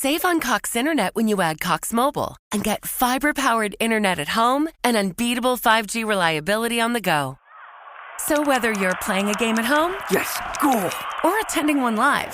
Save on Cox Internet when you add Cox Mobile and get fiber-powered internet at home and unbeatable 5G reliability on the go. So whether you're playing a game at home, yes, goal, or attending one live,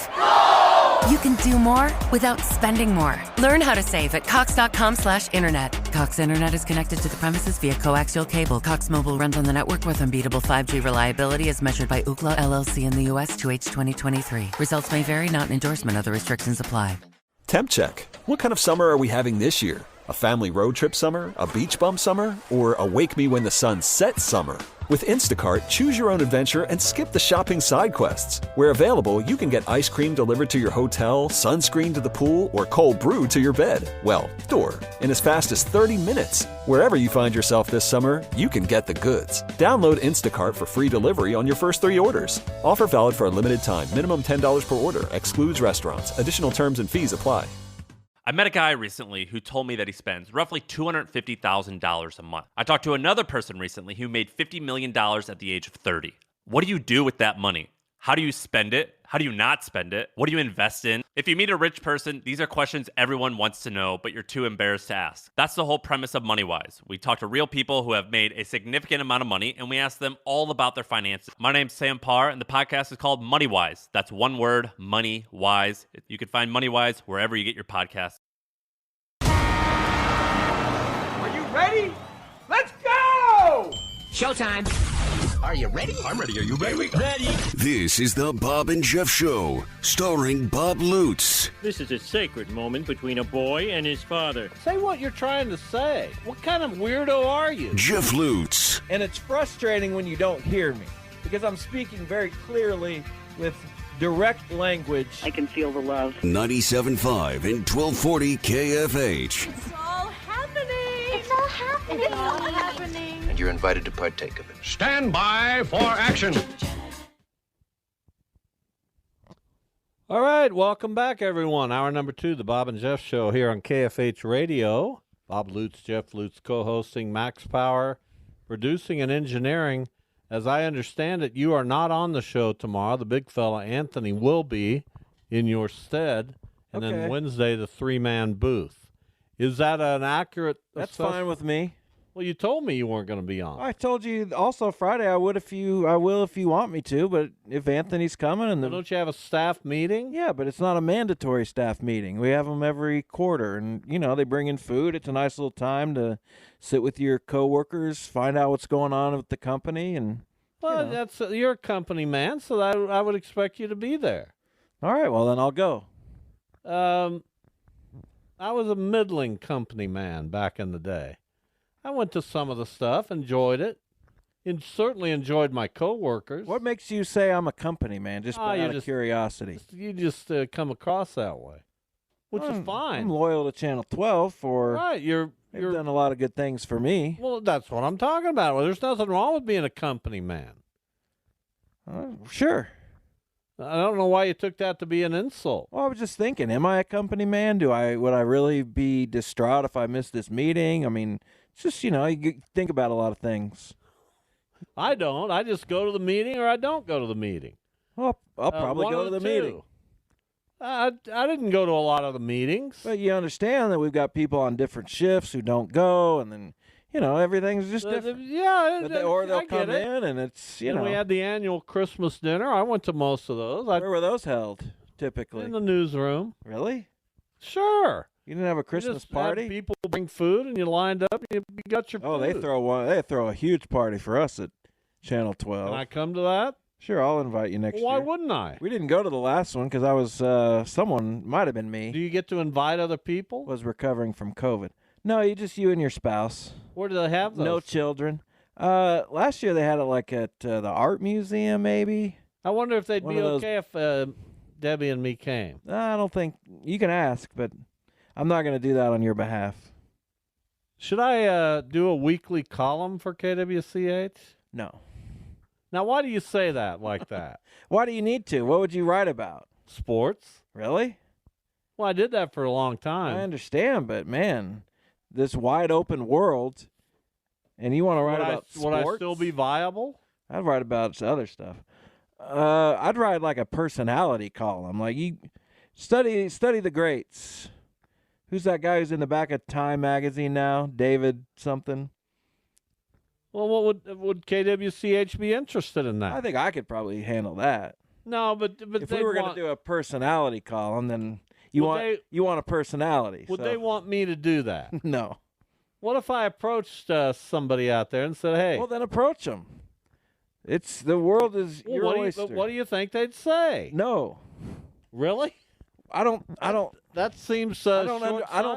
you can do more without spending more. Learn how to save at cox.com/internet. Cox Internet is connected to the premises via coaxial cable. Cox Mobile runs on the network with unbeatable 5G reliability as measured by Ookla LLC in the U.S. 2H 2023. Results may vary, not an endorsement. Other restrictions apply. Temp check. What kind of summer are we having this year? A family road trip summer? A beach bum summer? Or a wake me when the sun sets summer? With Instacart, choose your own adventure and skip the shopping side quests. Where available, you can get ice cream delivered to your hotel, sunscreen to the pool, or cold brew to your bed. Well, door. In as fast as 30 minutes. Wherever you find yourself this summer, you can get the goods. Download Instacart for free delivery on your first 3 orders. Offer valid for a limited time. Minimum $10 per order. Excludes restaurants. Additional terms and fees apply. I met a guy recently who told me that he spends roughly $250,000 a month. I talked to another person recently who made $50 million at the age of 30. What do you do with that money? How do you spend it? How do you not spend it? What do you invest in? If you meet a rich person, these are questions everyone wants to know, but you're too embarrassed to ask. That's the whole premise of MoneyWise. We talk to real people who have made a significant amount of money, and we ask them all about their finances. My name's Sam Parr, and the podcast is called MoneyWise. That's one word, MoneyWise. You can find MoneyWise wherever you get your podcasts. Are you ready? Let's go! Showtime. Are you ready? I'm ready. Are you ready? Ready. This is the Bob and Jeff Show, starring Bob Lutz. This is a sacred moment between a boy and his father. Say what you're trying to say. What kind of weirdo are you? Jeff Lutz. And it's frustrating when you don't hear me, because I'm speaking very clearly with direct language. I can feel the love. 97.5 and 1240 KFH. It's all happening. It's all happening. It's all happening. And you're invited to partake of it. Stand by for action. All right, welcome back, everyone. Hour number 2, the Bob and Jeff Show here on KFH Radio. Bob Lutz, Jeff Lutz co-hosting, Max Power, producing and engineering. As I understand it, you are not on the show tomorrow. The big fella, Anthony, will be in your stead. And then Wednesday, the 3-man booth. Is that an accurate That's fine with me. Well, you told me you weren't going to be on. I told you also Friday I will if you want me to, but if Anthony's coming and don't you have a staff meeting? Yeah, but it's not a mandatory staff meeting. We have them every quarter, and they bring in food. It's a nice little time to sit with your coworkers, find out what's going on with the company, and that's you're a company man, so I would expect you to be there. All right, well then I'll go. I was a middling company man back in the day. I went to some of the stuff, enjoyed it, and certainly enjoyed my coworkers. What makes you say I'm a company man? Just out of curiosity. You just come across that way, which is fine. I'm loyal to Channel 12 for. Right, you've done a lot of good things for me. Well, that's what I'm talking about. Well, there's nothing wrong with being a company man. Sure. I don't know why you took that to be an insult. Well, I was just thinking, am I a company man? Would I really be distraught if I missed this meeting? I mean, it's just, you think about a lot of things. I don't. I just go to the meeting or I don't go to the meeting. Well, I'll probably go to the meeting. I didn't go to a lot of the meetings. But you understand that we've got people on different shifts who don't go, and then, everything's just different. Or they'll come in, and it's, And we had the annual Christmas dinner. I went to most of those. Where were those held, typically? In the newsroom. Really? Sure. You didn't have a Christmas party? Had people bring food, and you lined up, and you got your food. Oh, they throw a huge party for us at Channel 12. Can I come to that? Sure, I'll invite you next year. Why wouldn't I? We didn't go to the last one because I was, someone, might have been me. Do you get to invite other people? Was recovering from COVID. No, you and your spouse. Where do they have those? No children. Last year they had it at the art museum, maybe. I wonder if they'd be okay if Debbie and me came. I don't think, you can ask, but I'm not going to do that on your behalf. Should I do a weekly column for KWCH? No. Now, why do you say that like that? Why do you need to? What would you write about? Sports. Really? Well, I did that for a long time. I understand, but man, this wide open world, and you want to write about sports? Would I still be viable? I'd write about other stuff. I'd write like a personality column. Like you study the greats. Who's that guy who's in the back of Time magazine now? David something. Well, what would KWCH be interested in that? I think I could probably handle that. No, but if we were going to do a personality column, then you want a personality. Would so. they want me to do that? No. What if I approached somebody out there and said, "Hey"? Well, then approach them. The world is your oyster. What do you think they'd say? No. Really? I don't. That seems I don't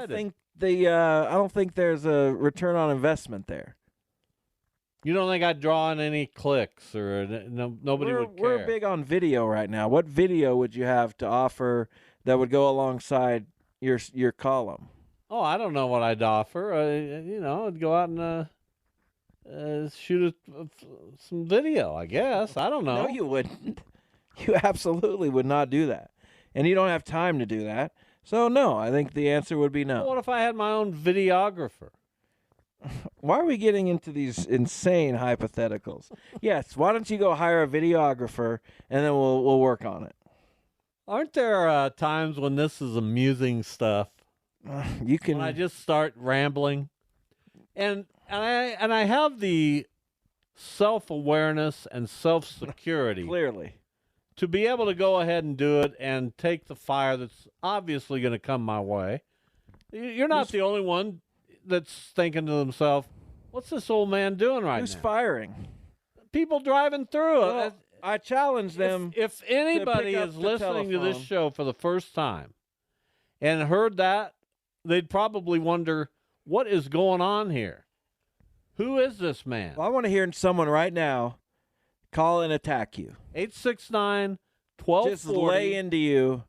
think I don't think there's a return on investment there. You don't think I'd draw in any clicks or nobody would care? We're big on video right now. What video would you have to offer that would go alongside your column? Oh, I don't know what I'd offer. I'd go out and shoot some video, I guess. I don't know. No, you wouldn't. You absolutely would not do that. And you don't have time to do that. So, no, I think the answer would be no. Well, what if I had my own videographer? Why are we getting into these insane hypotheticals? Yes, why don't you go hire a videographer, and then we'll work on it. Aren't there times when this is amusing stuff? You can. When I just start rambling, and I have the self-awareness and self-security clearly to be able to go ahead and do it and take the fire that's obviously going to come my way. You're not the only one that's thinking to themselves, "What's this old man doing right now?" Who's firing? People driving through. Well, I challenge them. If anybody is listening to this show for the first time and heard that, they'd probably wonder, what is going on here? Who is this man? Well, I want to hear someone right now call and attack you. 869-1240. Just lay into you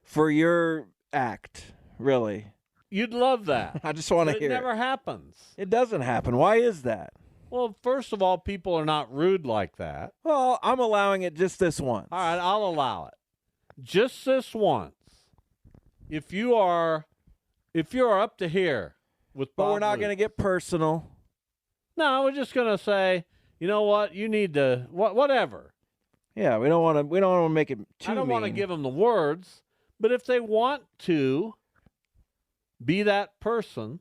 for your act, really. You'd love that. I just want to hear it. It never happens. It doesn't happen. Why is that? Well, first of all, people are not rude like that. Well, I'm allowing it just this once. All right, I'll allow it. Just this once. If you're up to here with Bob But we're not Luke, going to get personal. No, we're just going to say, you know what? You need to whatever. Yeah, we don't want to make it too I don't want to mean. give them the words, but if they want to be that person,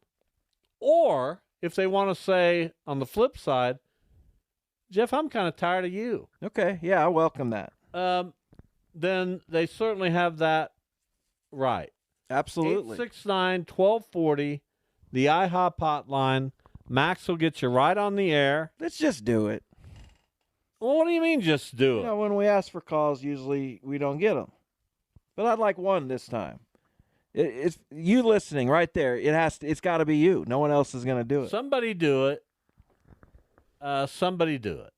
or if they want to say on the flip side, Jeff, I'm kind of tired of you. Okay, yeah, I welcome that. Then they certainly have that right. Absolutely. 869-1240, the IHOP hotline. Max will get you right on the air. Let's just do it. Well, what do you mean just do it? You know, when we ask for calls, usually we don't get them. But I'd like one this time. It's you listening right there. It's got to be you. No one else is going to do it. Somebody do it. Somebody do it.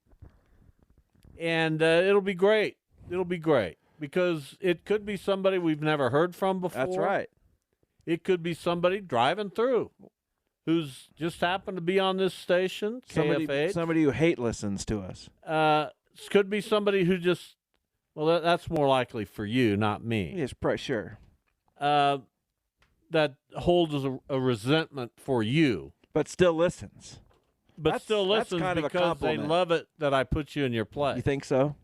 And it'll be great. It'll be great. Because it could be somebody we've never heard from before. That's right. It could be somebody driving through who's just happened to be on this station, KFH. Somebody who hate listens to us. Could be somebody who just, well, that's more likely for you, not me. Yes, sure. That holds a resentment for you. But still listens. That's kind of because they love it that I put you in your place. You think so?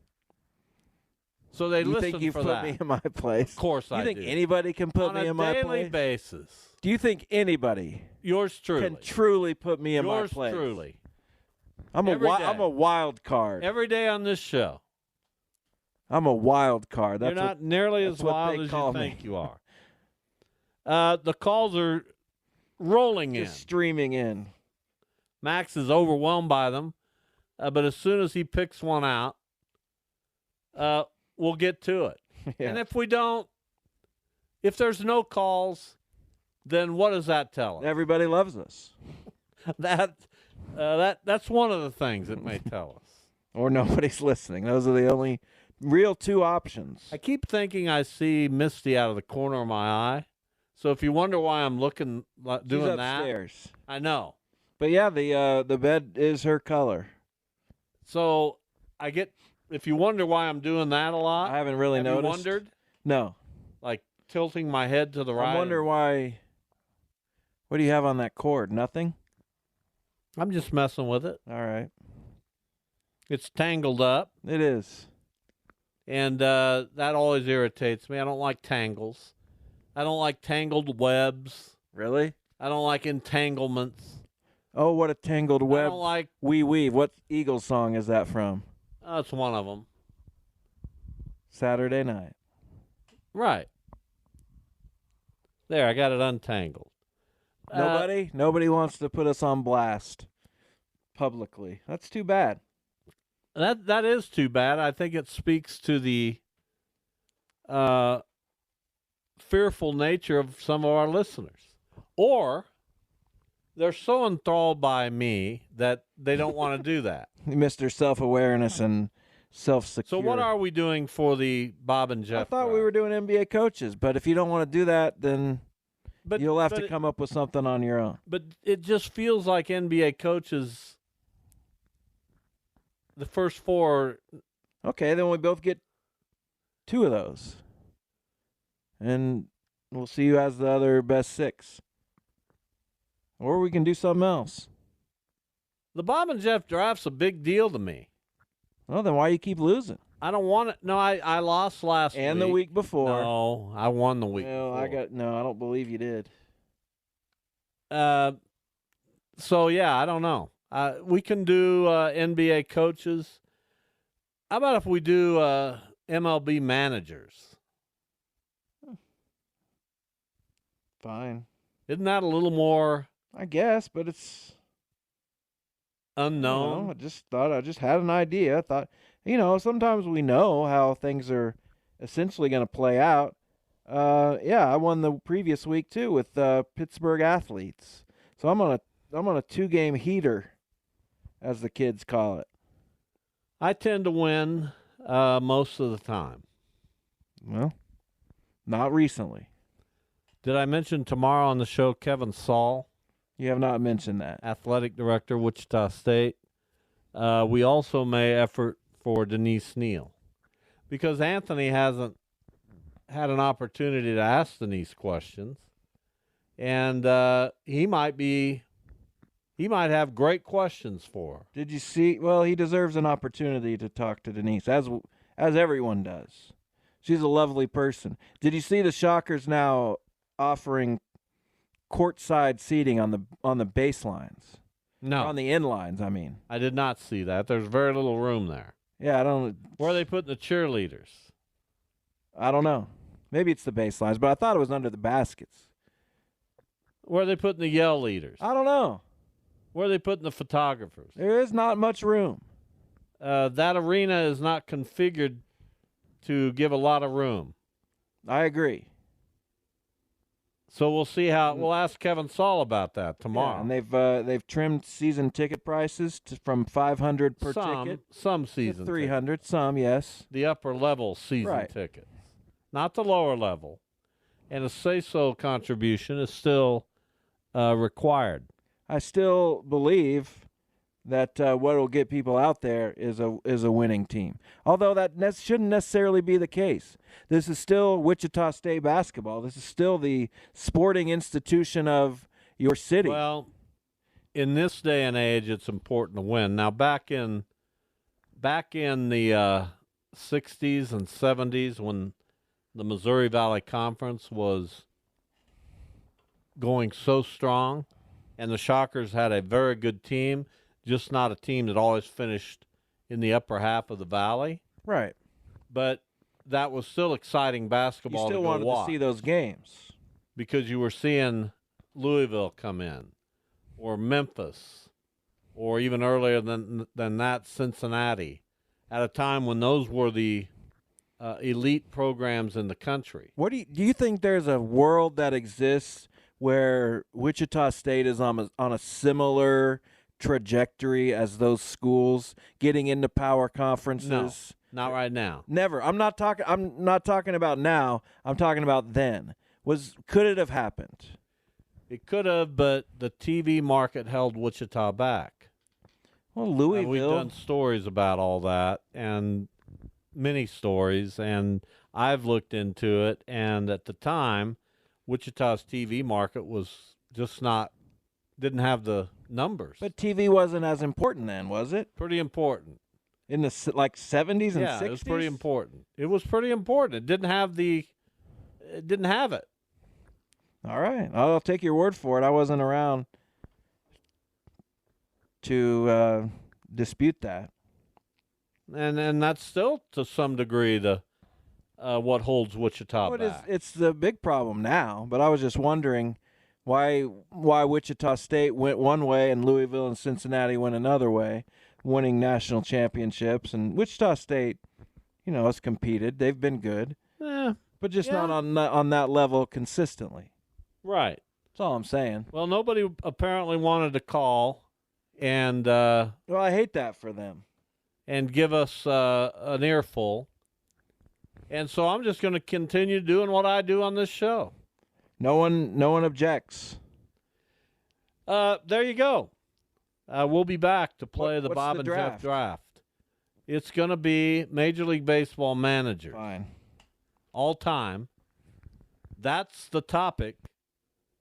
So they you listen think you for put that. me in my place? Of course I do. You think anybody can put me in my place? On a daily basis. Do you think anybody Yours truly can truly put me in my place? Yours truly. I'm a wild card. Every day on this show. I'm a wild card. You're not nearly as wild as you think you are. The calls are rolling in. Just streaming in. Max is overwhelmed by them, but as soon as he picks one out, we'll get to it. Yeah. And if we don't, if there's no calls, then what does that tell us? Everybody loves us. That's one of the things it may tell us. Or nobody's listening. Those are the only real two options. I keep thinking I see Misty out of the corner of my eye. So if you wonder why I'm doing She's that, upstairs. I know. But yeah, the bed is her color. So if you wonder why I'm doing that a lot, I haven't really noticed. You wondered? No. Like tilting my head to the right. I wonder why. What do you have on that cord? Nothing? I'm just messing with it. All right. It's tangled up. It is. And that always irritates me. I don't like tangles. I don't like tangled webs. Really? I don't like entanglements. Oh, what a tangled I web don't like. we weave. What Eagles song is that from? That's one of them. Saturday Night. Right. There, I got it untangled. Nobody wants to put us on blast publicly. That's too bad. That is too bad. I think it speaks to the fearful nature of some of our listeners. Or they're so enthralled by me that they don't want to do that. Mr. Self-awareness and self-secure. So what are we doing for the Bob and Jeff? I thought we were doing NBA coaches, but if you don't want to do that, then you'll have to come up with something on your own. But it just feels like NBA coaches, the first four. Okay, then we both get 2 of those. And we'll see who has the other best 6. Or we can do something else. The Bob and Jeff draft's a big deal to me. Well, then why you keep losing? I don't want it. No, I lost last week. And the week before. No, I won the week before. I don't believe you did. So, yeah, I don't know. We can do NBA coaches. How about if we do MLB managers? Fine. Isn't that a little more? I guess, but it's unknown. I just had an idea. I thought, sometimes we know how things are essentially going to play out. I won the previous week too with Pittsburgh athletes. So I'm on a 2-game heater, as the kids call it. I tend to win most of the time. Well, not recently. Did I mention tomorrow on the show Kevin Saul? You have not mentioned that. Athletic director, Wichita State. We also may effort for Denise Neal, because Anthony hasn't had an opportunity to ask Denise questions, and he might have great questions for her. Did you see? Well, he deserves an opportunity to talk to Denise, as everyone does. She's a lovely person. Did you see the Shockers now offering courtside seating on the baselines? No, on the end lines. I mean, I did not see that. There's very little room there. Yeah, I don't. Where are they putting the cheerleaders? I don't know. Maybe it's the baselines, but I thought it was under the baskets. Where are they putting the yell leaders? I don't know. Where are they putting the photographers? There is not much room. That arena is not configured to give a lot of room. I agree. So we'll see how. We'll ask Kevin Saul about that tomorrow. Yeah, and they've trimmed season ticket prices from $500 per ticket. Some season to $300. Some, yes. The upper level season tickets, not the lower level. And a say-so contribution is still required. I still believe that what will get people out there is a winning team. Although that shouldn't necessarily be the case. This is still Wichita State basketball. This is still the sporting institution of your city. Well, in this day and age, it's important to win. Now, back in the 60s and 70s, when the Missouri Valley Conference was going so strong, and the Shockers had a very good team, just not a team that always finished in the upper half of the valley. Right. But that was still exciting basketball. You still wanted to see those games. Because you were seeing Louisville come in, or Memphis, or even earlier than that, Cincinnati, at a time when those were the elite programs in the country. What do you think there's a world that exists where Wichita State is on a similar trajectory as those schools, getting into power conferences? No, not right now. Never. I'm not talking about now. I'm talking about then. Could it have happened? It could have, but the TV market held Wichita back. Well, Louisville. We've done stories about all that, and many stories, and I've looked into it, and at the time, Wichita's TV market was just didn't have the numbers. But TV wasn't as important then, was it? Pretty important. In the 70s and 60s? Yeah, it was pretty important. It was pretty important. It didn't have it. All right. I'll take your word for it. I wasn't around to dispute that. And that's still to some degree the what holds Wichita back. It's the big problem now, but I was just wondering why Wichita State went one way and Louisville and Cincinnati went another way, winning national championships. And Wichita State, has competed. They've been good, but just not on that level consistently. Right. That's all I'm saying. Well, nobody apparently wanted to call and well, I hate that for them. And give us an earful. And so I'm just going to continue doing what I do on this show. No one objects. There you go. We'll be back to play the what's Bob the and draft? Jeff draft. It's going to be Major League Baseball managers. Fine. All time. That's the topic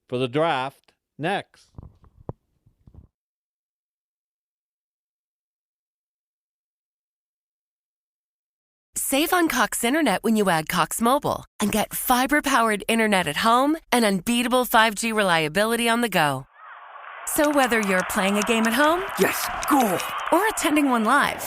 for the draft next. Save on Cox Internet when you add Cox Mobile and get fiber-powered internet at home and unbeatable 5G reliability on the go. So whether you're playing a game at home, Yes, goal. or attending one live,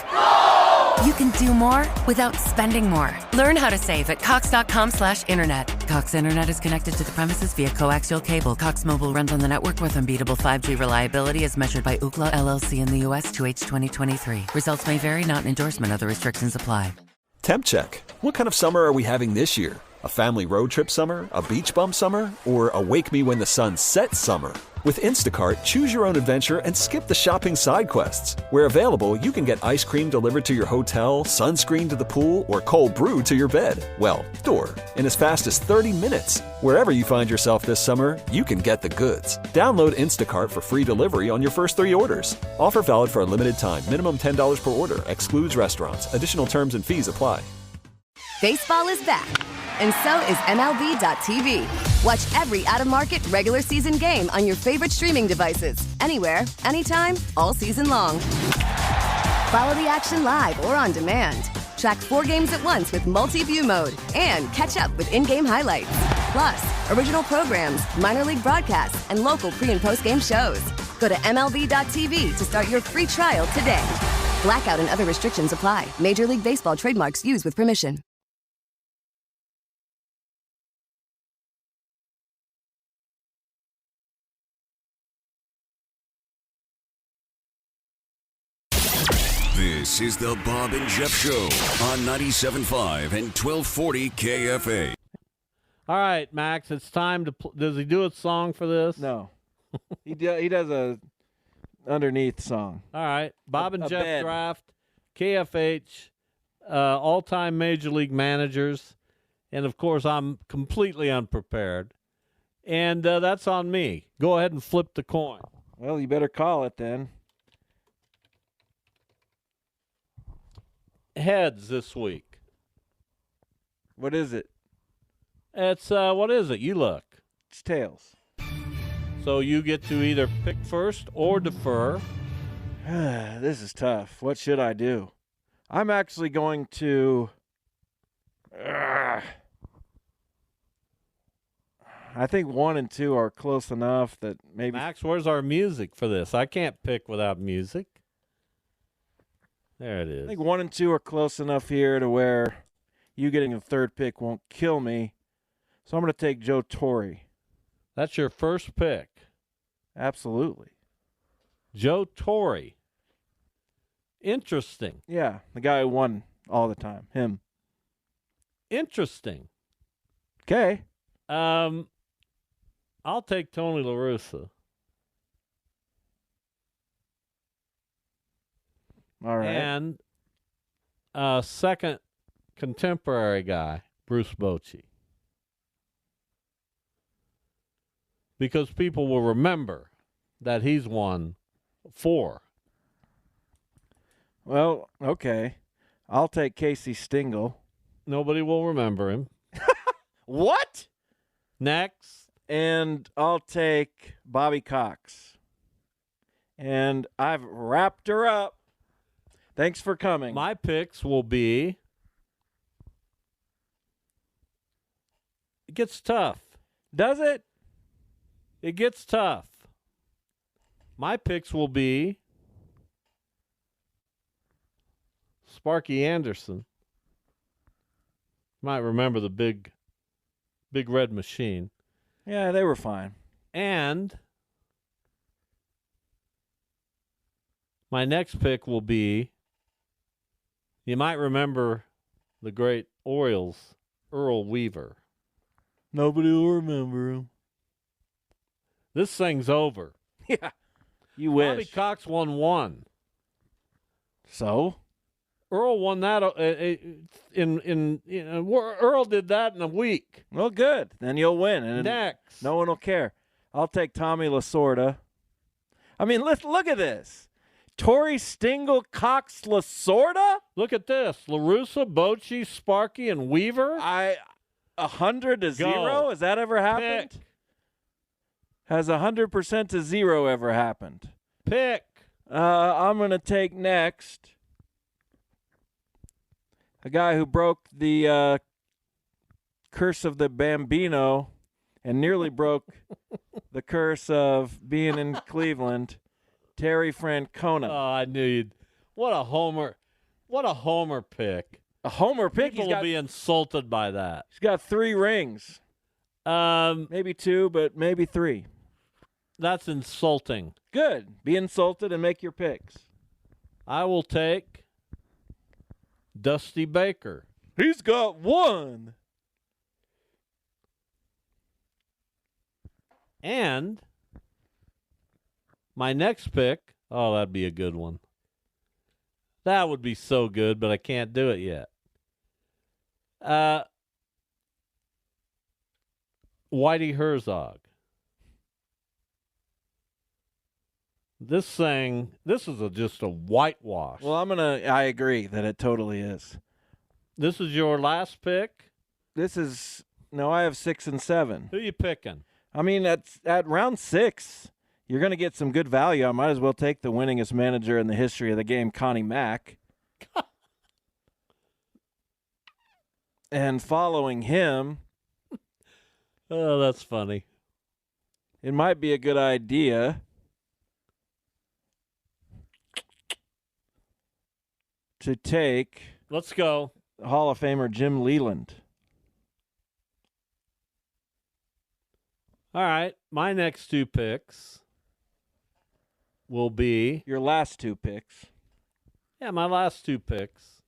you can do more without spending more. Learn how to save at cox.com/internet. Cox Internet is connected to the premises via coaxial cable. Cox Mobile runs on the network with unbeatable 5G reliability as measured by Ookla LLC in the U.S. 2H 2023. Results may vary, not an endorsement. Other restrictions apply. Temp check. What kind of summer are we having this year? A family road trip summer? A beach bum summer? Or a wake me when the sun sets summer? With Instacart, choose your own adventure and skip the shopping side quests. Where available, you can get ice cream delivered to your hotel, sunscreen to the pool, or cold brew to your bed. Well, door. In as fast as 30 minutes. Wherever you find yourself this summer, you can get the goods. Download Instacart for free delivery on your first 3 orders. Offer valid for a limited time. Minimum $10 per order. Excludes restaurants. Additional terms and fees apply. Baseball is back, and so is MLB.tv. Watch every out-of-market regular season game on your favorite streaming devices, anywhere, anytime, all season long. Follow the action live or on demand. Track 4 games at once with multi-view mode and catch up with in-game highlights. Plus, original programs, minor league broadcasts, and local pre- and post-game shows. Go to MLB.tv to start your free trial today. Blackout and other restrictions apply. Major League Baseball trademarks used with permission. This is the Bob and Jeff Show on 97.5 and 1240 KFA. All right, Max, it's time to does he do a song for this? No. He does a underneath song. All right. Bob and A Jeff bed. draft, KFH, all-time Major League managers, and, of course, I'm completely unprepared. And that's on me. Go ahead and flip the coin. Well, you better call it then. Heads this week. What is it? It's, what is it? You look. It's tails. So you get to either pick first or defer. This is tough. What should I do? I'm actually going to... I think 1 and 2 are close enough that maybe... Max, where's our music for this? I can't pick without music. There it is. I think 1 and 2 are close enough here to where you getting a third pick won't kill me. So I'm going to take Joe Torre. That's your first pick. Absolutely. Joe Torre. Interesting. Yeah, the guy who won all the time. Him. Interesting. Okay. I'll take Tony La Russa. All right. And second contemporary guy, Bruce Bochy. Because people will remember that he's won 4. Well, okay. I'll take Casey Stengel. Nobody will remember him. What? Next. And I'll take Bobby Cox. And I've wrapped her up. Thanks for coming. My picks will be... It gets tough. Does it? It gets tough. My picks will be Sparky Anderson. Might remember the big red machine. Yeah, they were fine. And my next pick will be, you might remember the great Orioles, Earl Weaver. Nobody will remember him. This thing's over. Yeah, you wish. Bobby Cox won one. So? Earl won that Earl did that in a week. Well, good. Then you'll win. And next. No one will care. I'll take Tommy Lasorda. I mean, look at this. Torrey Stingle, Cox, Lasorda? Look at this. LaRussa, Bochy, Sparky, and Weaver. 100 to 0? Has that ever happened? Pick. Has 100% to 0 ever happened? Pick. I'm going to take next a guy who broke the curse of the Bambino and nearly broke the curse of being in Cleveland, Terry Francona. Oh, I knew you'd. What a homer. What a homer pick. A homer pick? People will be insulted by that. He's got 3 rings. Maybe 2, but maybe 3. That's insulting. Good. Be insulted and make your picks. I will take Dusty Baker. He's got 1. And my next pick, oh, that'd be a good one. That would be so good, but I can't do it yet. Whitey Herzog. This is just a whitewash. Well, I agree that it totally is. This is your last pick? I have 6 and 7. Who you picking? I mean, at round 6, you're going to get some good value. I might as well take the winningest manager in the history of the game, Connie Mack. And following him. Oh, that's funny. It might be a good idea to take. Let's go. Hall of Famer Jim Leland. All right. My next 2 picks will be. Your last 2 picks. Yeah, my last 2 picks.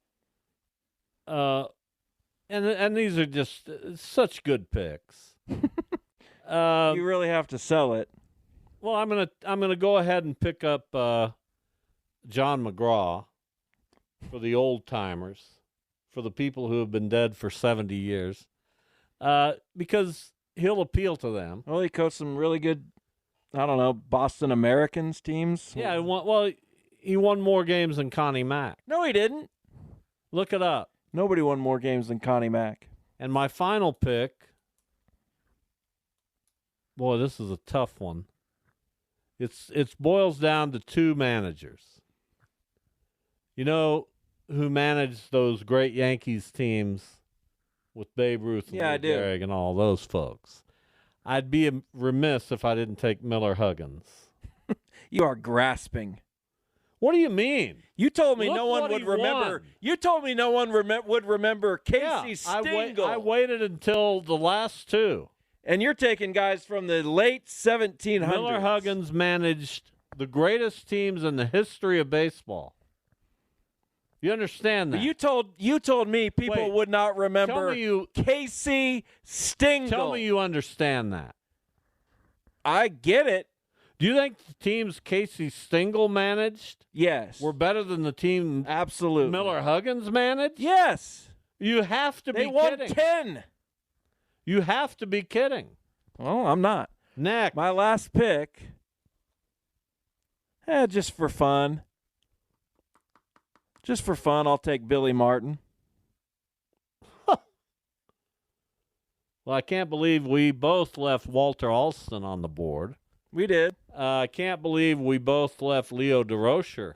And these are just such good picks. You really have to sell it. Well, I'm gonna go ahead and pick up John McGraw for the old timers, for the people who have been dead for 70 years, because he'll appeal to them. Well, he coached some really good, Boston Americans teams. Yeah, he won more games than Connie Mack. No, he didn't. Look it up. Nobody won more games than Connie Mack. And my final pick, boy, this is a tough one. It boils down to 2 managers. You know who managed those great Yankees teams with Babe Ruth and Lou Gehrig and all those folks? I'd be remiss if I didn't take Miller Huggins. You are grasping. What do you mean? You told me no one would remember. Won. You told me no one would remember Casey Stengel. I waited until the last 2. And you're taking guys from the late 1700s. Miller Huggins managed the greatest teams in the history of baseball. You understand that? You told me people would not remember Casey Stengel. Tell me you understand that. I get it. Do you think the teams Casey Stengel managed were better than the team absolutely Miller Huggins managed? Yes. You have to be kidding. They won 10. You have to be kidding. Well, I'm not. Next. My last pick, just for fun. Just for fun, I'll take Billy Martin. Well, I can't believe we both left Walter Alston on the board. We did. I can't believe we both left Leo DeRocher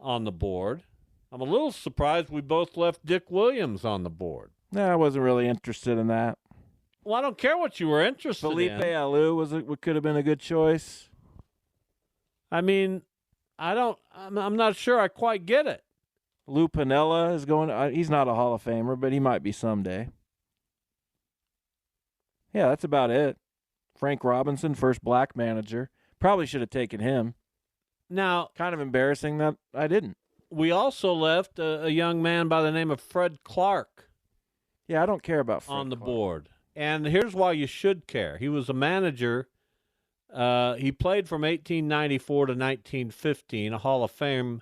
on the board. I'm a little surprised we both left Dick Williams on the board. No, I wasn't really interested in that. Well, I don't care what you were interested Felipe in. Alou could have been a good choice. I mean, I'm not sure I quite get it. Lou Piniella is going. He's not a Hall of Famer, but he might be someday. Yeah, that's about it. Frank Robinson, first black manager. Probably should have taken him. Now, kind of embarrassing that I didn't. We also left a young man by the name of Fred Clark. Yeah, I don't care about Fred on the Clark. board. And here's why you should care. He was a manager. He played from 1894 to 1915, a Hall of Fame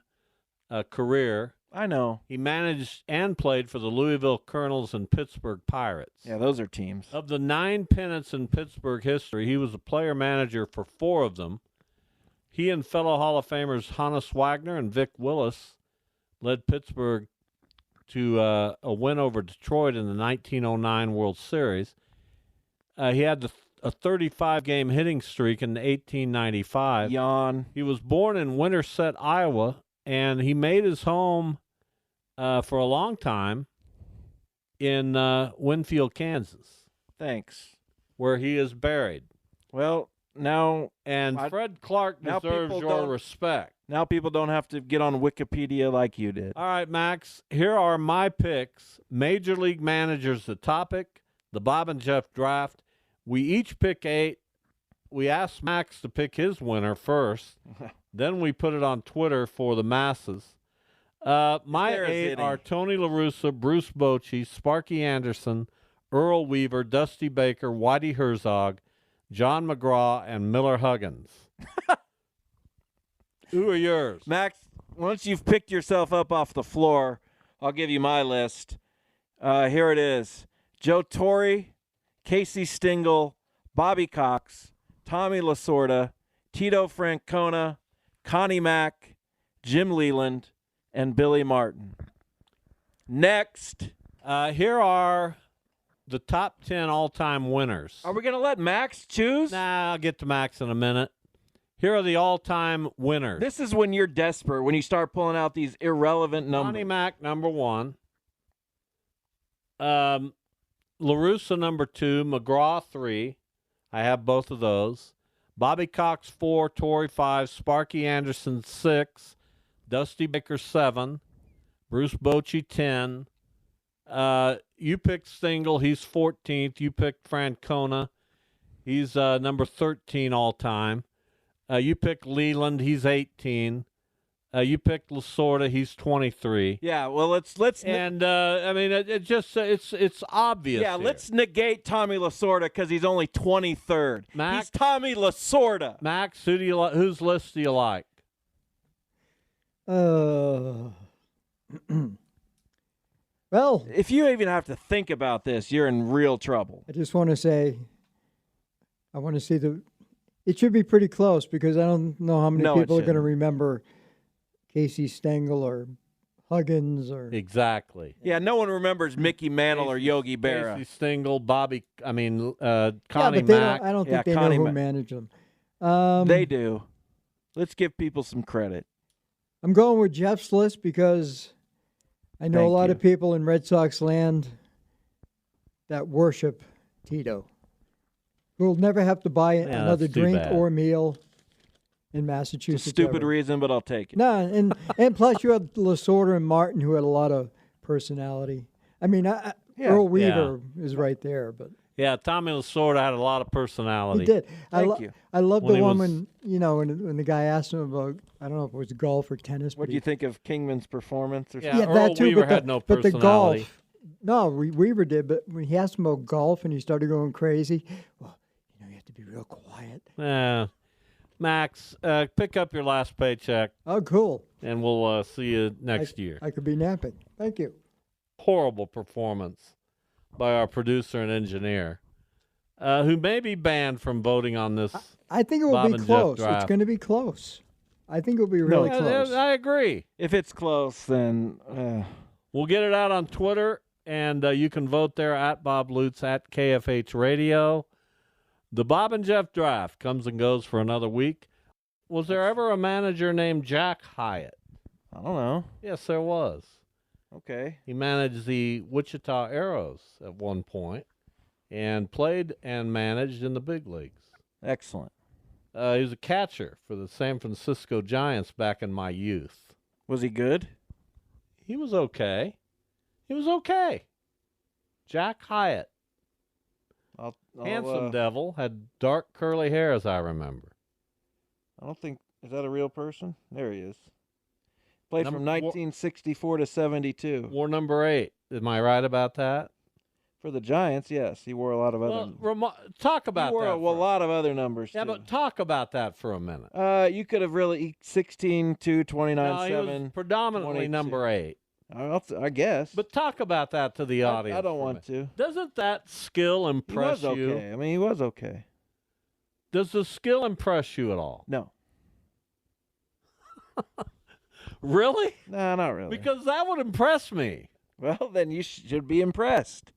career. I know. He managed and played for the Louisville Colonels and Pittsburgh Pirates. Yeah, those are teams. Of the 9 pennants in Pittsburgh history, he was a player-manager for 4 of them. He and fellow Hall of Famers Hannes Wagner and Vic Willis led Pittsburgh to a win over Detroit in the 1909 World Series. He had a 35-game hitting streak in 1895. Yawn. He was born in Winterset, Iowa, and he made his home for a long time in Winfield, Kansas. Thanks. Where he is buried. Well, now... And Fred Clark deserves your respect. Now people don't have to get on Wikipedia like you did. All right, Max, here are my picks. Major League Managers, the topic, the Bob and Jeff draft. We each pick 8. We asked Max to pick his winner first. Then we put it on Twitter for the masses. My 8 are Tony La Russa, Bruce Bochy, Sparky Anderson, Earl Weaver, Dusty Baker, Whitey Herzog, John McGraw, and Miller Huggins. Who are yours? Max, once you've picked yourself up off the floor, I'll give you my list. Here it is. Joe Torre, Casey Stengel, Bobby Cox, Tommy Lasorda, Tito Francona, Connie Mack, Jim Leland, and Billy Martin. Next. Here are the top 10 all-time winners. Are we going to let Max choose? Nah, I'll get to Max in a minute. Here are the all-time winners. This is when you're desperate, when you start pulling out these irrelevant numbers. Connie Mack, number 1. La Russa, number 2. McGraw, 3. I have both of those. Bobby Cox, 4. Torrey, 5. Sparky Anderson, 6. Dusty Baker, 7. Bruce Bochy, 10. You picked Stengel. He's 14th. You picked Francona. He's number 13 all-time. You picked Leland. He's 18. You picked Lasorda. He's 23. Yeah, well, let's and I mean, it's obvious. Yeah, here. let's negate Tommy Lasorda because he's only 23rd. Max, he's Tommy Lasorda. Max, whose list do you like? Well, if you even have to think about this, you're in real trouble. I just want to say, I want to see it should be pretty close because I don't know how many people are going to remember Casey Stengel or Huggins or exactly. Yeah, no one remembers Mickey Mantle or Yogi Berra. Casey Stengel, Connie Mack. I don't think they know who managed them. They do. Let's give people some credit. I'm going with Jeff's list because I know a lot of people in Red Sox land that worship Tito, who will never have to buy another drink or meal in Massachusetts. It's a stupid reason, but I'll take it. No, and plus you have Lasorda and Martin, who had a lot of personality. I mean, Earl Weaver is right there, but yeah, Tommy Lasorda had a lot of personality. He did. Thank you. I love the one when the guy asked him about, I don't know if it was golf or tennis. What do you think of Kingman's performance? Or yeah, Earl that too. Weaver had no personality. But the golf, no, Weaver did. But when he asked him about golf and he started going crazy, well, you have to be real quiet. Yeah. Max, pick up your last paycheck. Oh, cool. And we'll see you next year. I could be napping. Thank you. Horrible performance by our producer and engineer, who may be banned from voting on this. I think it will be close. It's going to be close. I think it will be really close. I agree. If it's close, then we'll get it out on Twitter, and you can vote there at Bob Lutz, at KFH Radio. The Bob and Jeff draft comes and goes for another week. Was there ever a manager named Jack Hyatt? I don't know. Yes, there was. Okay. He managed the Wichita Arrows at one point, and played and managed in the big leagues. Excellent. He was a catcher for the San Francisco Giants back in my youth. Was he good? He was okay. Jack Hyatt. Handsome devil, had dark curly hair, as I remember. I don't think, is that a real person? There he is. Played from 1964 to 72. Wore number 8. Am I right about that? For the Giants, yes. He wore a lot of other. Talk about he wore that. A lot of other numbers. Yeah, too. but talk about that for a minute. You could have really 16, 2, 29, no, 7. He was predominantly 22. number 8. I guess. But talk about that to the audience. I don't want to. Doesn't that skill impress you? He was okay. I mean, he was okay. Does the skill impress you at all? No. Really? No, not really. Because that would impress me. Well, then you should be impressed.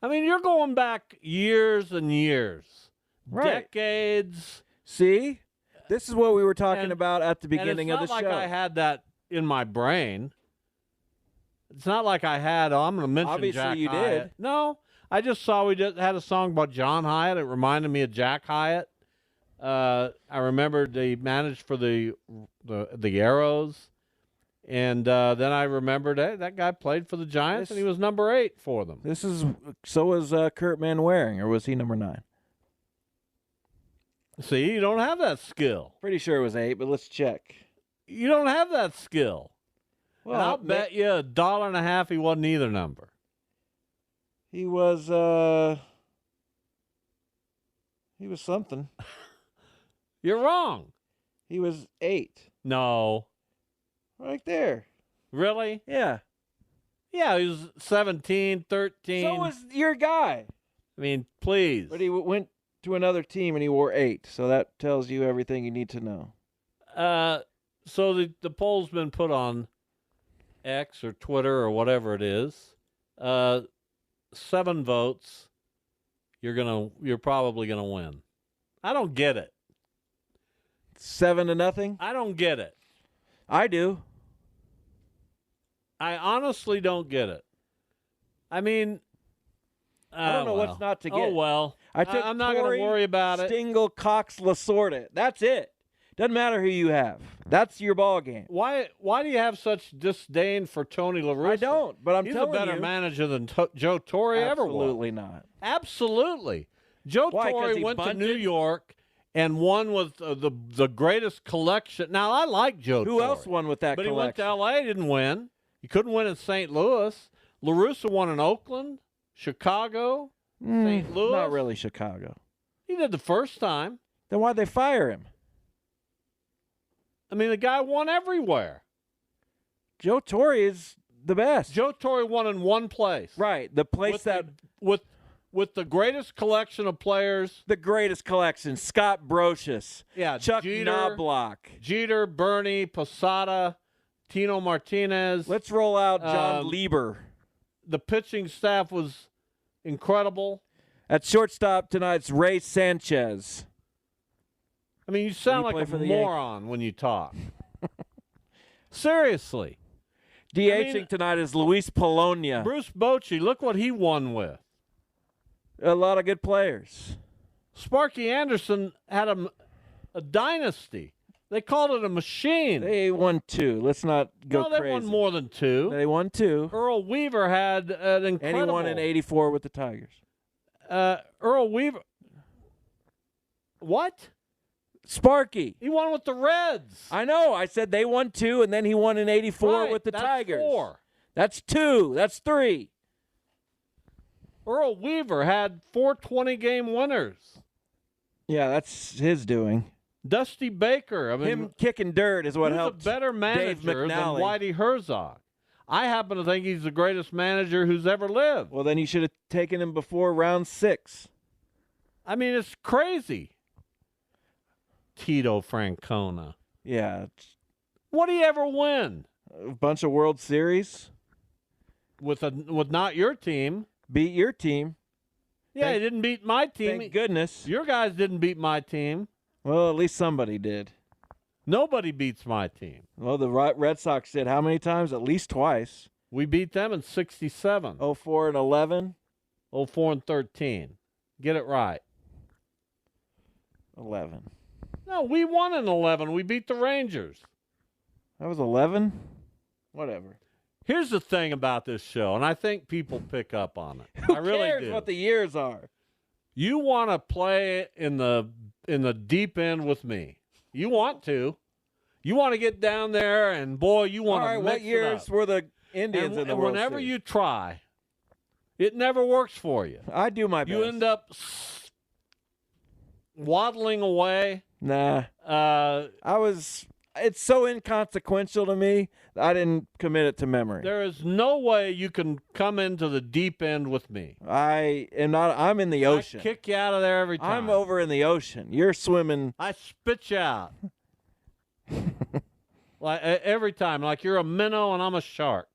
I mean, you're going back years and years. Right. Decades. See? This is what we were talking about at the beginning of the show. It's not like I had that in my brain. It's not like I had, I'm going to mention Obviously Jack you Hyatt. did. No, I just saw we just had a song about John Hyatt. It reminded me of Jack Hyatt. I remembered they managed for the Arrows. And then I remembered that guy played for the Giants, and he was number 8 for them. So was Kurt Manwaring, or was he number 9? See, you don't have that skill. Pretty sure it was 8, but let's check. You don't have that skill. Well, and I'll bet you $1.50 he wasn't either number. He was something. You're wrong. He was 8. No. Right there. Really? Yeah. Yeah, he was 17, 13. So was your guy. I mean, please. But he went to another team and he wore 8. So that tells you everything you need to know. So the poll's been put on X or Twitter or whatever it is. 7 votes. You're probably gonna win. I don't get it. 7-0? I don't get it. I do. I honestly don't get it. I mean, I don't know what's not to get. Oh, well. I'm not going to worry about it. Stingle, Cox, Lasorda. That's it. Doesn't matter who you have. That's your ball game. Why do you have such disdain for Tony La Russa? I don't, but He's telling you. He's a better manager than Joe Torre ever was. Absolutely not. Absolutely. Joe Torre went to New York and won with the greatest collection. Now, I like Joe Torre. Who else won with that collection? But he went to L.A., didn't win. He couldn't win in St. Louis. La Russa won in Oakland, Chicago, St. Louis. Not really Chicago. He did the first time. Then why'd they fire him? I mean, the guy won everywhere. Joe Torre is the best. Joe Torre won in one place. Right, the place with the greatest collection of players. The greatest collection. Scott Brocious. Yeah, Chuck Jeter, Knobloch. Jeter, Bernie, Posada, Tino Martinez. Let's roll out John Lieber. The pitching staff was incredible. At shortstop tonight's Ray Sanchez. I mean, you sound like a moron when you talk. Seriously. DHing tonight is Luis Polonia. Bruce Bochy, look what he won with. A lot of good players. Sparky Anderson had a dynasty. They called it a machine. They won 2. Let's not go crazy. No, they won more than 2. They won 2. Earl Weaver had an incredible. And he won in 84 with the Tigers. Earl Weaver. What? Sparky. He won with the Reds. I know. I said they won 2, and then he won in 84 with the Tigers. 4. That's 2. That's 3. Earl Weaver had 4 20-game winners. Yeah, that's his doing. Dusty Baker. I mean, him kicking dirt is what helped. He's a better manager than Whitey Herzog. I happen to think he's the greatest manager who's ever lived. Well, then you should have taken him before round 6. I mean, it's crazy. Tito Francona. Yeah. What did he ever win? A bunch of World Series. With not your team. Beat your team. Yeah, he didn't beat my team. Thank goodness. Your guys didn't beat my team. Well, at least somebody did. Nobody beats my team. Well, the Red Sox did. How many times? At least twice. We beat them in 67. 04 and 11. 4-13. Get it right. 11. No, we won in 11. We beat the Rangers. That was 11? Whatever. Here's the thing about this show, and I think people pick up on it. Who I really cares do. what the years are? You want to play in the deep end with me. You want to. You want to get down there, and boy, you want to mix what years it up. were the Indians in the World whenever Series? you try, it never works for you. I do my best. You end up waddling away. Nah. It's so inconsequential to me that I didn't commit it to memory. There is no way you can come into the deep end with me. I am not. I'm in the ocean. I kick you out of there every time. I'm over in the ocean. You're swimming. I spit you out. Like every time, like you're a minnow and I'm a shark.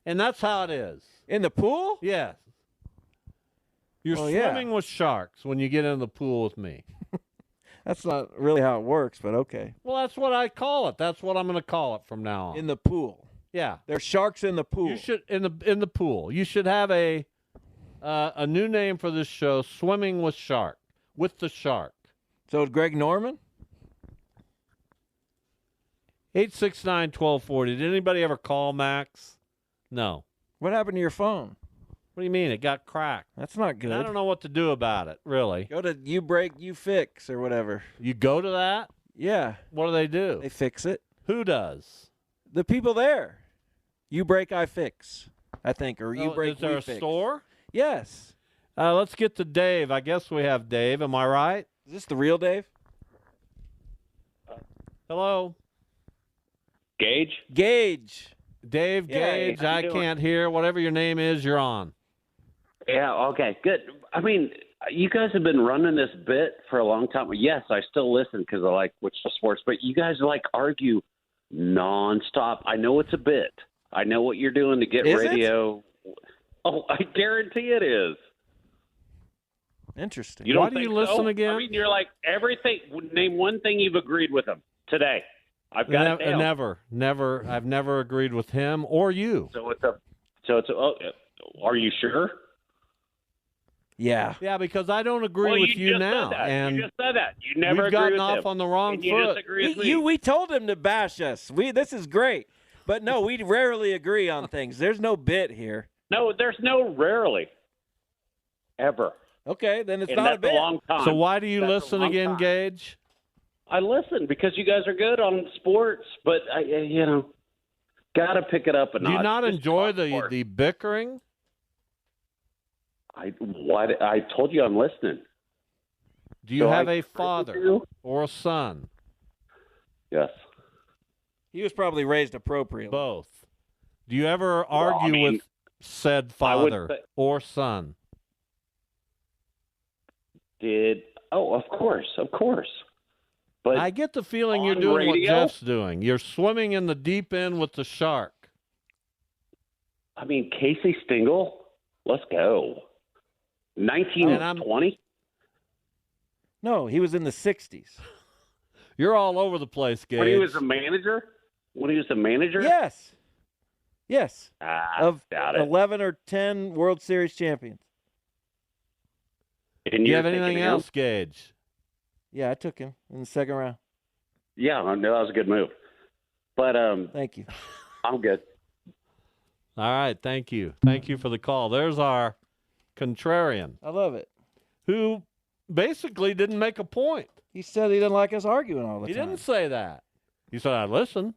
And that's how it is. In the pool? Yes. You're swimming with sharks when you get in the pool with me. That's not really how it works, but okay. Well, that's what I call it. That's what I'm going to call it from now on. In the pool. Yeah. There's sharks in the pool. You should in the pool. You should have a new name for this show, Swimming with Shark. With the Shark. So Greg Norman? 869-1240. Did anybody ever call Max? No. What happened to your phone? What do you mean? It got cracked. That's not good. And I don't know what to do about it, really. Go to You Break, You Fix or whatever. You go to that? Yeah. What do they do? They fix it. Who does? The people there. You Break, I Fix, I think. Or You Break, Is there We a Fix. store? Yes. Let's get to Dave. I guess we have Dave. Am I right? Is this the real Dave? Hello? Gage? Gage. Dave, Yeah, Gage, how you I doing? can't hear. Whatever your name is, you're on. Yeah, okay, good. I mean, you guys have been running this bit for a long time. Yes, I still listen because I like Wichita sports, but you guys argue nonstop. I know it's a bit. I know what you're doing to get Is radio. Oh, I guarantee it is. Interesting. You don't Why do think you listen so? again? I mean, you're like everything. Name one thing you've agreed with him today. I've got it down. Never. I've never agreed with him or you. So it's a. Oh, are you sure? Yeah. Yeah, because I don't agree Well, with you just now. said that. And you just said that. You never we've agreed gotten with off him. on the wrong and you foot. disagree with me. We told him to bash us. This is great. But no, we rarely agree on things. There's no bit here. No, there's no rarely. Ever. Okay, then it's And not a that's bit. a long time. So why do you That's a listen long again, time. Gage? I listen because you guys are good on sports, but got to pick it up a notch. Do you not Just enjoy talk sports. the bickering? I told you I'm listening. Do you So have I a agree with father you. or a son? Yes. He was probably raised appropriately. Both. Do you ever I argue mean, with said I would father say- or son? Of course. But I get the feeling you're on doing what radio? Jeff's doing. You're swimming in the deep end with the shark. I mean, Casey Stengel, let's go. 1920. No, he was in the 60s. You're all over the place, Gage. When he was a manager. Yes. Yes. Of doubt it. 11 or 10 World Series champions. And Do you you're have anything thinking else, him? Gage? Yeah, I took him in the second round. Yeah, I know that was a good move. But Thank you. I'm good. All right, thank you. Thank you for the call. There's our contrarian, I love it. who basically didn't make a point. He said he didn't like us arguing all the He time. didn't say that. He said, I listen.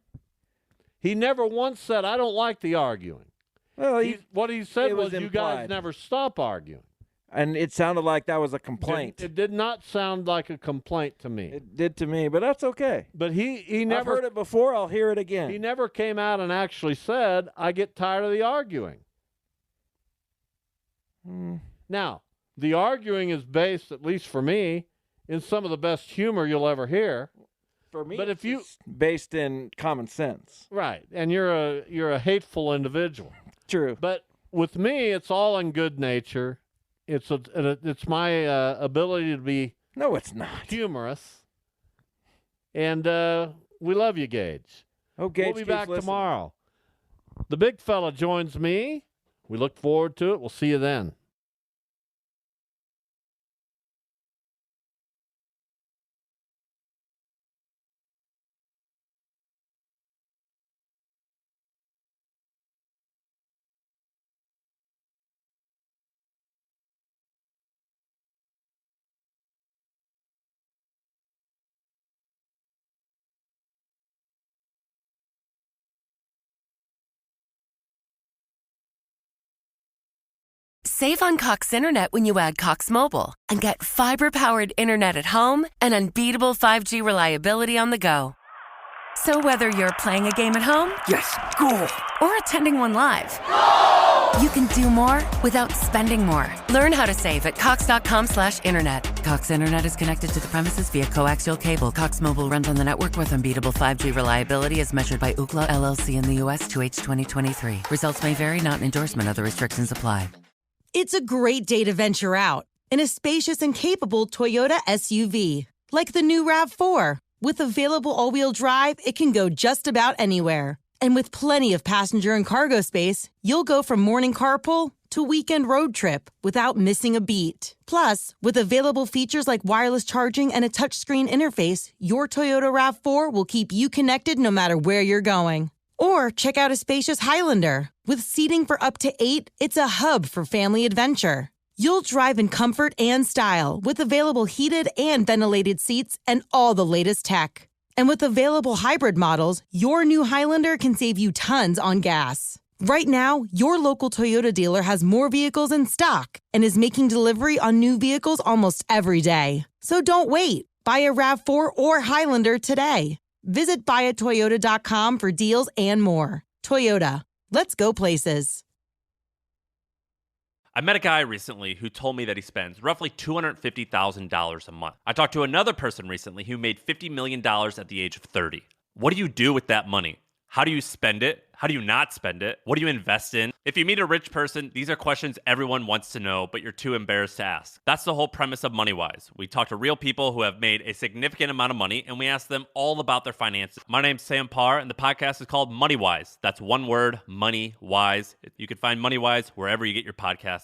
He never once said, I don't like the arguing. Well, What he said it was was you guys implied. never stop arguing. and it sounded like that was a complaint. It did not sound like a complaint to me. It did to me, but that's okay. But he I've never heard it before. I'll hear it again. He never came out and actually said, I get tired of the arguing. Now, the arguing is based, at least for me, in some of the best humor you'll ever hear. For me, but if you based in common sense, right, and you're a hateful individual. True. But with me, it's all in good nature. It's my ability to be it's not humorous, and we love you, Gage. Oh, Gage we'll be keeps back listening. tomorrow. The big fella joins me. We look forward to it. We'll see you then. Save on Cox Internet when you add Cox Mobile and get fiber-powered internet at home and unbeatable 5G reliability on the go. So whether you're playing a game at home, Yes, goal. or attending one live, you can do more without spending more. Learn how to save at cox.com/internet. Cox Internet is connected to the premises via coaxial cable. Cox Mobile runs on the network with unbeatable 5G reliability as measured by Ookla LLC in the U.S. 2H 2023. Results may vary, not an endorsement. Other restrictions apply. It's a great day to venture out in a spacious and capable Toyota SUV, like the new RAV4. With available all-wheel drive, it can go just about anywhere. And with plenty of passenger and cargo space, you'll go from morning carpool to weekend road trip without missing a beat. Plus, with available features like wireless charging and a touchscreen interface, your Toyota RAV4 will keep you connected no matter where you're going. Or check out a spacious Highlander. With seating for up to 8, it's a hub for family adventure. You'll drive in comfort and style with available heated and ventilated seats and all the latest tech. And with available hybrid models, your new Highlander can save you tons on gas. Right now, your local Toyota dealer has more vehicles in stock and is making delivery on new vehicles almost every day. So don't wait. Buy a RAV4 or Highlander today. Visit buyatoyota.com for deals and more. Toyota, let's go places. I met a guy recently who told me that he spends roughly $250,000 a month. I talked to another person recently who made $50 million at the age of 30. What do you do with that money? How do you spend it? How do you not spend it? What do you invest in? If you meet a rich person, these are questions everyone wants to know, but you're too embarrassed to ask. That's the whole premise of MoneyWise. We talk to real people who have made a significant amount of money, and we ask them all about their finances. My name's Sam Parr, and the podcast is called MoneyWise. That's one word, MoneyWise. You can find MoneyWise wherever you get your podcasts.